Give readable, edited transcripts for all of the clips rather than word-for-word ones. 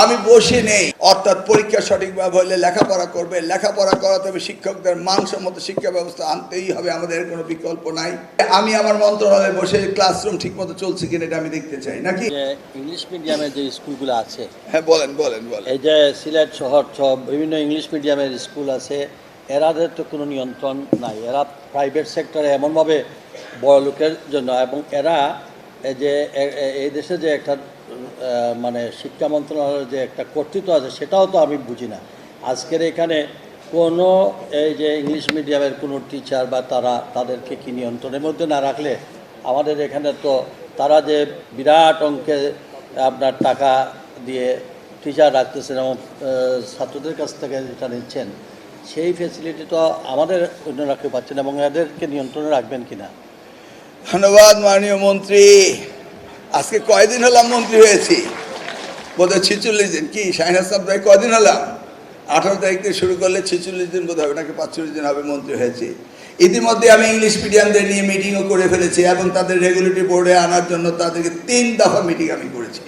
আমি বসে নেই। অর্থাৎ পরীক্ষা সঠিকভাবে হলে লেখাপড়া করবে, লেখাপড়া করাতে হবে, শিক্ষকদের মানসম্মত শিক্ষা ব্যবস্থা আনতেই হবে, আমাদের কোনো বিকল্প নাই। আমি আমার মন্ত্রণালয়ে বসে ক্লাসরুম ঠিকমতো চলছে কিনা এটা আমি দেখতে চাই নাকি। ইংলিশ মিডিয়ামের যে স্কুলগুলো আছে, হ্যাঁ বলেন বলেন বলেন। এই যে সিলেট শহর সব বিভিন্ন ইংলিশ মিডিয়ামের স্কুল আছে, এরাদের তো কোনো নিয়ন্ত্রণ নাই। এরা প্রাইভেট সেক্টরে এমনভাবে বড় লোকের জন্য, এবং এরা যে এই দেশে যে একটা মানে শিক্ষা মন্ত্রণালয়ের যে একটা কর্তৃত্ব আছে, সেটাও তো আমি বুঝি না। আজকের এখানে কোনো এই যে ইংলিশ মিডিয়ামের কোনো টিচার বা তাদেরকে কি নিয়ন্ত্রণের মধ্যে না রাখলে, আমাদের এখানে তো তারা যে বিরাট অঙ্কে আপনার টাকা দিয়ে টিচার রাখতেছেন এবং ছাত্রদের কাছ থেকে যেটা নিচ্ছেন, সেই ফ্যাসিলিটি তো আমাদের অন্যরা কেউ পাচ্ছেন, এবং এদেরকে নিয়ন্ত্রণে রাখবেন কিনা। ধন্যবাদ মাননীয় মন্ত্রী। আজকে কয়দিন হলাম মন্ত্রী হয়েছি? বোধহয় 46 দিন। কি শাহিনাজ সাহেব ভাই কয়দিন হলাম? 18 তারিখ থেকে শুরু করলে 46 দিন বোধ হবে, নাকি 45 দিন হবে মন্ত্রী হয়েছি। ইতিমধ্যে আমি ইংলিশ মিডিয়ামদের নিয়ে মিটিংও করে ফেলেছি এবং তাদের রেগুলেটরি বোর্ডে আনার জন্য তাদেরকে 3 দফা মিটিং আমি করেছি।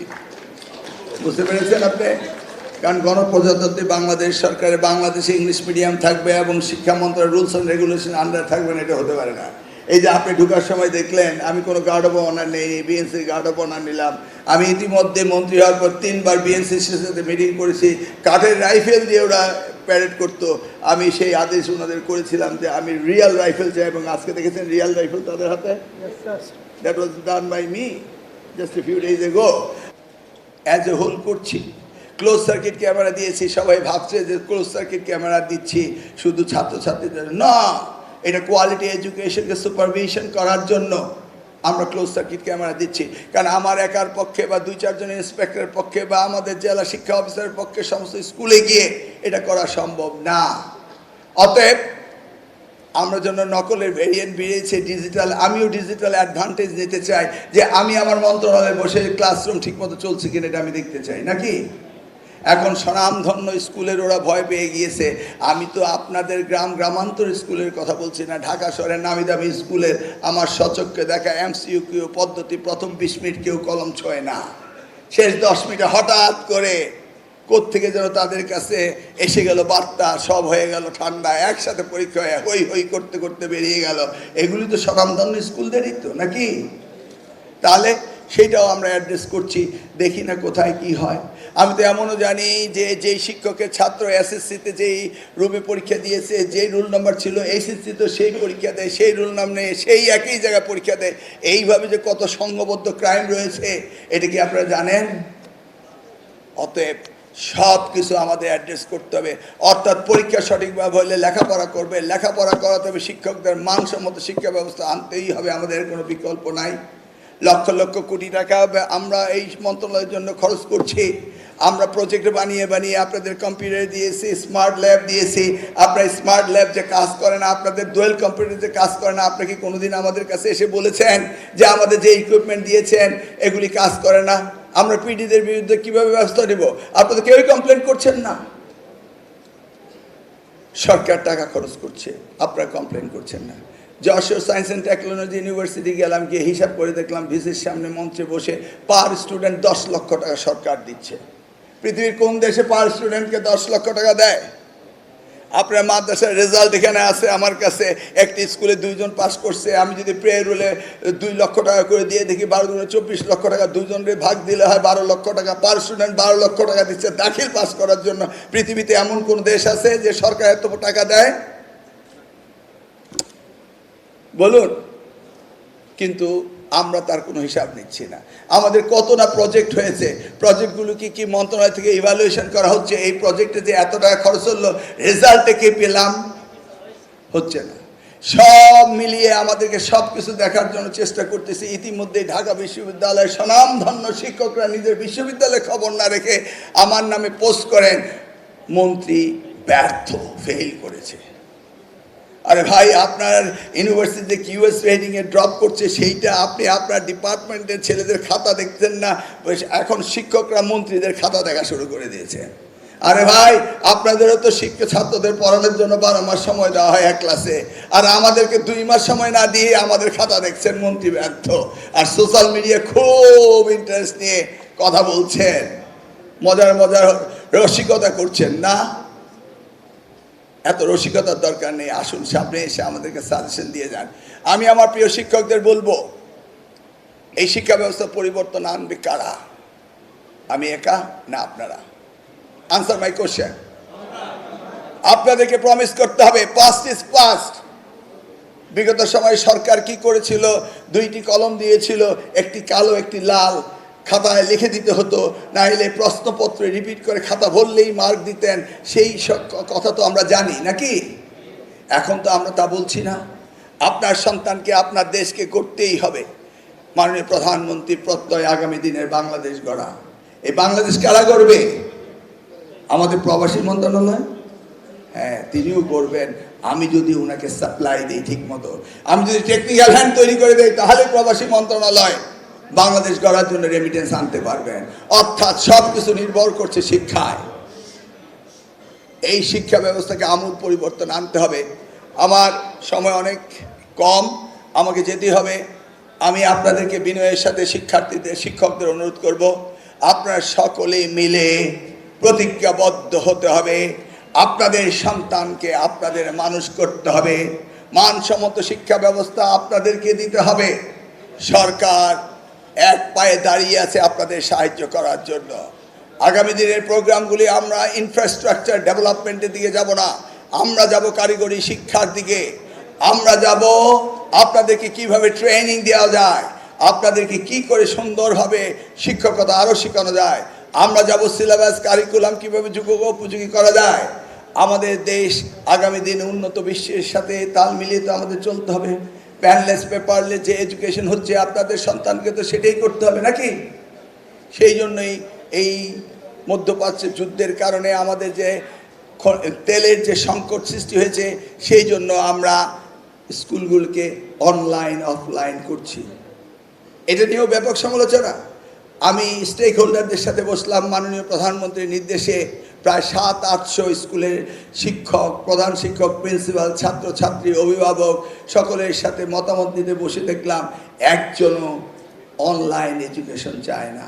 বুঝতে পেরেছেন আপনি? কারণ গণপ্রজাতন্ত্রী বাংলাদেশ সরকারে বাংলাদেশে ইংলিশ মিডিয়াম থাকবে এবং শিক্ষা মন্ত্রণালয়ের রুলস অ্যান্ড রেগুলেশন আন্ডার থাকবে না, এটা হতে পারে না। এই যে আপনি ঢোকার সময় দেখলেন আমি কোনো গার্ড অফ অনার নেই, বিএনসির গার্ড অফ অনার নিলাম। আমি ইতিমধ্যে মন্ত্রী হওয়ার পর 3 বার বিএনসির সাথে মিটিং করেছি। কাঠের রাইফেল দিয়ে ওরা প্যারেড করতো, আমি সেই আদেশ ওনাদের করেছিলাম যে আমি রিয়েল রাইফেল চাই, এবং আজকে দেখেছেন রিয়েল রাইফেল তাদের হাতে। That was done by me just a few days ago. As a whole করছি, ক্লোজ সার্কিট ক্যামেরা দিয়েছি। সবাই ভাবছে যে ক্লোজ সার্কিট ক্যামেরা দিচ্ছি শুধু ছাত্রছাত্রীদের না, এটা কোয়ালিটি এডুকেশনকে সুপারভিশন করার জন্য আমরা ক্লোজ সার্কিট ক্যামেরা দিচ্ছি। কারণ আমার একার পক্ষে বা 2-4 জন ইন্সপেক্টরের পক্ষে বা আমাদের জেলা শিক্ষা অফিসারের পক্ষে সমস্ত স্কুলে গিয়ে এটা করা সম্ভব না। অতএব আমরা জন্য নকলের ভেরিয়েন্ট বেরিয়েছে ডিজিটাল, আমিও ডিজিটাল অ্যাডভান্টেজ নিতে চাই যে আমি আমার মন্ত্রণালয়ে বসে ক্লাসরুম ঠিকমতো চলছে কিনা এটা আমি দেখতে চাই নাকি। এখন স্বনামধন্য স্কুলের ওরা ভয় পেয়ে গিয়েছে। আমি তো আপনাদের গ্রামান্তর স্কুলের কথা বলছি না, ঢাকা শহরের নামি দামি স্কুলের আমার সচক্ষে দেখা MCQ পদ্ধতি প্রথম 20 মিনিট কেউ কলম ছোঁয় না, শেষ 10 মিনিটে হঠাৎ করে কোত্থেকে যেন তাদের কাছে এসে গেল বার্তা, সব হয়ে গেল ঠান্ডা, একসাথে পরীক্ষা হয়ে হই হই করতে করতে বেরিয়ে গেল। এগুলি তো স্বনামধন্য স্কুলদেরই তো নাকি। তাহলে সেটাও আমরা অ্যাড্রেস করছি, দেখি না কোথায় কি হয়। আমি তো এমনও জানি যে যেই শিক্ষকের ছাত্র SSC-তে যেই রুমে পরীক্ষা দিয়েছে, যেই রোল নাম্বার ছিল SSC তো সেই পরীক্ষা দেয়, সেই রোল নাম নেই, সেই একই জায়গায় পরীক্ষা দেয়। এইভাবে যে কত সংঘবদ্ধ ক্রাইম রয়েছে এটা কি আপনারা জানেন? অতএব সব কিছু আমাদের অ্যাড্রেস করতে হবে। অর্থাৎ পরীক্ষা সঠিকভাবে হলে লেখাপড়া করবে, লেখাপড়া করাতে হবে, শিক্ষকদের মানসম্মত শিক্ষা ব্যবস্থা আনতেই হবে, আমাদের কোনো বিকল্প নাই। লক্ষ লক্ষ কোটি টাকা আমরা এই মন্ত্রণালয়ের জন্য খরচ করছি। আমরা প্রজেক্ট বানিয়ে বানিয়ে আপনাদের কম্পিউটার দিয়েছি, স্মার্ট ল্যাব দিয়েছি। আপনার স্মার্ট ল্যাব যে কাজ করে না, আপনাদের দোয়েল কম্পিউটার যে কাজ করে না, আপনি কি কোনোদিন আমাদের কাছে এসে বলেছেন যে আমাদের যে ইকুইপমেন্ট দিয়েছেন এগুলি কাজ করে না? আমরা পিডিদের বিরুদ্ধে কীভাবে ব্যবস্থা নেব? আপনাদের কেউই কমপ্লেন করছেন না। সরকার টাকা খরচ করছে, আপনারা কমপ্লেন করছেন না। Jessore science and technology university গেলাম, গিয়ে হিসাব করে দেখলাম ভিসির সামনে মঞ্চে বসে পার স্টুডেন্ট 10 লক্ষ টাকা সরকার দিচ্ছে। পৃথিবীর কোন দেশে পার স্টুডেন্টকে 10 লক্ষ টাকা দেয়? আপনার মাদ্রাসার রেজাল্ট এখানে আছে আমার কাছে, একটি স্কুলে 2 জন পাস করছে। আমি যদি প্রে রুলে 2 লক্ষ টাকা করে দিয়ে দেখি 12 × 24 লক্ষ টাকা, 2 জনের ভাগ দিলে হয় 12 লক্ষ টাকা। পার স্টুডেন্ট 12 লক্ষ টাকা দিচ্ছে দাখিল পাস করার জন্য। পৃথিবীতে এমন কোন দেশ আছে যে সরকার এত টাকা দেয়? বলুন। কিন্তু আমরা তার কোনো হিসাব নিচ্ছি না। আমাদের কত না প্রজেক্ট হয়েছে, প্রজেক্টগুলো কি মন্ত্রণালয় থেকে ইভ্যালুয়েশন করা হচ্ছে? এই প্রজেক্টে যে এত টাকা খরচ হলো, রেজাল্টে কে পেলাম? হচ্ছে না। সব মিলিয়ে আমাদেরকে সব কিছু দেখার জন্য চেষ্টা করতেছি। ইতিমধ্যে ঢাকা বিশ্ববিদ্যালয়ের স্বনামধন্য শিক্ষকরা নিজের বিশ্ববিদ্যালয়ে খবর না রেখে আমার নামে পোস্ট করেন, মন্ত্রী ব্যর্থ, ফেল করেছে। আরে ভাই, আপনার ইউনিভার্সিটিতে QS রেটিংয়ে ড্রপ করছে, সেইটা আপনি আপনার ডিপার্টমেন্টের ছেলেদের খাতা দেখতেন না, এখন শিক্ষকরা মন্ত্রীদের খাতা দেখা শুরু করে দিয়েছে। আরে ভাই, আপনাদেরও তো ছাত্রদের পড়ানোর জন্য 12 মাস সময় দেওয়া হয় এক ক্লাসে, আর আমাদেরকে 2 মাস সময় না দিয়ে আমাদের খাতা দেখছেন, মন্ত্রী ব্যর্থ। আর সোশ্যাল মিডিয়া খুব ইন্টারেস্ট নিয়ে কথা বলছেন। মজার মজার রসিকতা করছেন না, এত রসিকতার দরকার নেই। আসুন সামনে এসে আমাদেরকে সাজেশন দিয়ে যান। আমি আমার প্রিয় শিক্ষকদের বলবো, এই শিক্ষা ব্যবস্থা পরিবর্তন আনবে কারা? আমি একা না আপনারা? আনসার মাই কোশ্চেন। আপনাদেরকে প্রমিস করতে হবে, পাস্ট ইজ পাস্ট। বিগত সময়ে সরকার কি করেছিল? দুইটি কলম দিয়েছিল, একটি কালো একটি লাল, খাতায় লিখে দিতে হতো, না হলে প্রশ্নপত্রে রিপিট করে খাতা ভরলেই মার্ক দিতেন। সেই কথা তো আমরা জানি নাকি? এখন তো আমরা তা বলছি না। আপনার সন্তানকে আপনার দেশকে করতেই হবে। মাননীয় প্রধানমন্ত্রী প্রত্যয় আগামী দিনের বাংলাদেশ গড়া। এই বাংলাদেশ কারা গড়বে? আমাদের প্রবাসী মন্ত্রণালয়, হ্যাঁ তিনিও করবেন। আমি যদি ওনাকে সাপ্লাই দিই ঠিক মতো, আমি যদি টেকনিক্যাল হ্যান্ড তৈরি করে দিই, তাহলে প্রবাসী মন্ত্রণালয় বাংলাদেশ গড়ার জন্য রেমিটেন্স আনতে পারবেন। অর্থাৎ সব কিছু নির্ভর করছে শিক্ষায়। এই শিক্ষা ব্যবস্থাকে আমূল পরিবর্তন আনতে হবে। আমার সময় অনেক কম, আমাকে যেতে হবে। আমি আপনাদেরকে বিনয়ের সাথে শিক্ষকদের অনুরোধ করব, আপনারা সকলে মিলে প্রতিজ্ঞাবদ্ধ হতে হবে। আপনাদের সন্তানকে আপনাদের মানুষ করতে হবে, মানসম্মত শিক্ষা ব্যবস্থা আপনাদেরকে দিতে হবে। সরকার এক পায়ে দাঁড়িয়ে আছে আপনাদের সাহায্য করার জন্য। আগামী দিনের প্রোগ্রামগুলি আমরা ইনফ্রাস্ট্রাকচার ডেভেলপমেন্টের দিকে যাব না, আমরা যাব কারিগরি শিক্ষার দিকে। আমরা যাব আপনাদেরকে কিভাবে ট্রেনিং দেওয়া যায়, আপনাদেরকে কি করে সুন্দরভাবে শিক্ষকতা আরও শেখানো যায়। আমরা যাব সিলেবাস কারিকুলাম কিভাবে যুগোপযোগী করা যায়। আমাদের দেশ আগামী দিনে উন্নত বিশ্বের সাথে তাল মিলিয়ে তো আমাদের চলতে হবে। প্যানলেস পেপারলেস যে এডুকেশন হচ্ছে, আপনাদের সন্তানকে তো সেটাই করতে হবে নাকি? সেই জন্যই এই মধ্যপ্রাচ্যের যুদ্ধের কারণে আমাদের যে তেলের যে সংকট সৃষ্টি হয়েছে, সেই জন্য আমরা স্কুলগুলোকে অনলাইন অফলাইন করছি। এটা নিয়েও ব্যাপক সমালোচনা। আমি স্টেক হোল্ডারদের সাথে বসলাম, মাননীয় প্রধানমন্ত্রীর নির্দেশে প্রায় 700-800 স্কুলের শিক্ষক, প্রধান শিক্ষক, প্রিন্সিপাল, ছাত্রছাত্রী, অভিভাবক সকলের সাথে মতামত নিতে বসে দেখলাম একজনও অনলাইন এডুকেশন চায় না।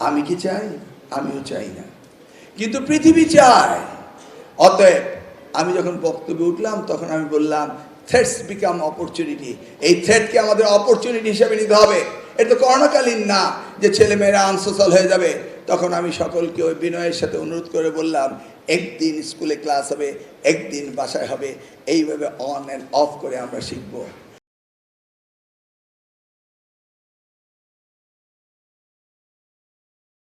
আমি কি চাই? আমিও চাই না, কিন্তু পৃথিবী চায়। অতএব আমি যখন বক্তব্যে উঠলাম তখন আমি বললাম, থ্রেটস বিকাম অপরচুনিটি। এই থ্রেটকে আমাদের অপরচুনিটি হিসেবে নিতে হবে। এটা তো করোনাকালীন না যে ছেলেমেয়েরা আনসোশাল হয়ে যাবে। তখন আমি সকলকে ওই বিনয়ের সাথে অনুরোধ করে বললাম, একদিন স্কুলে ক্লাস হবে, একদিন বাসায় হবে, এইভাবে অন অ্যান্ড অফ করে আমরা শিখবো।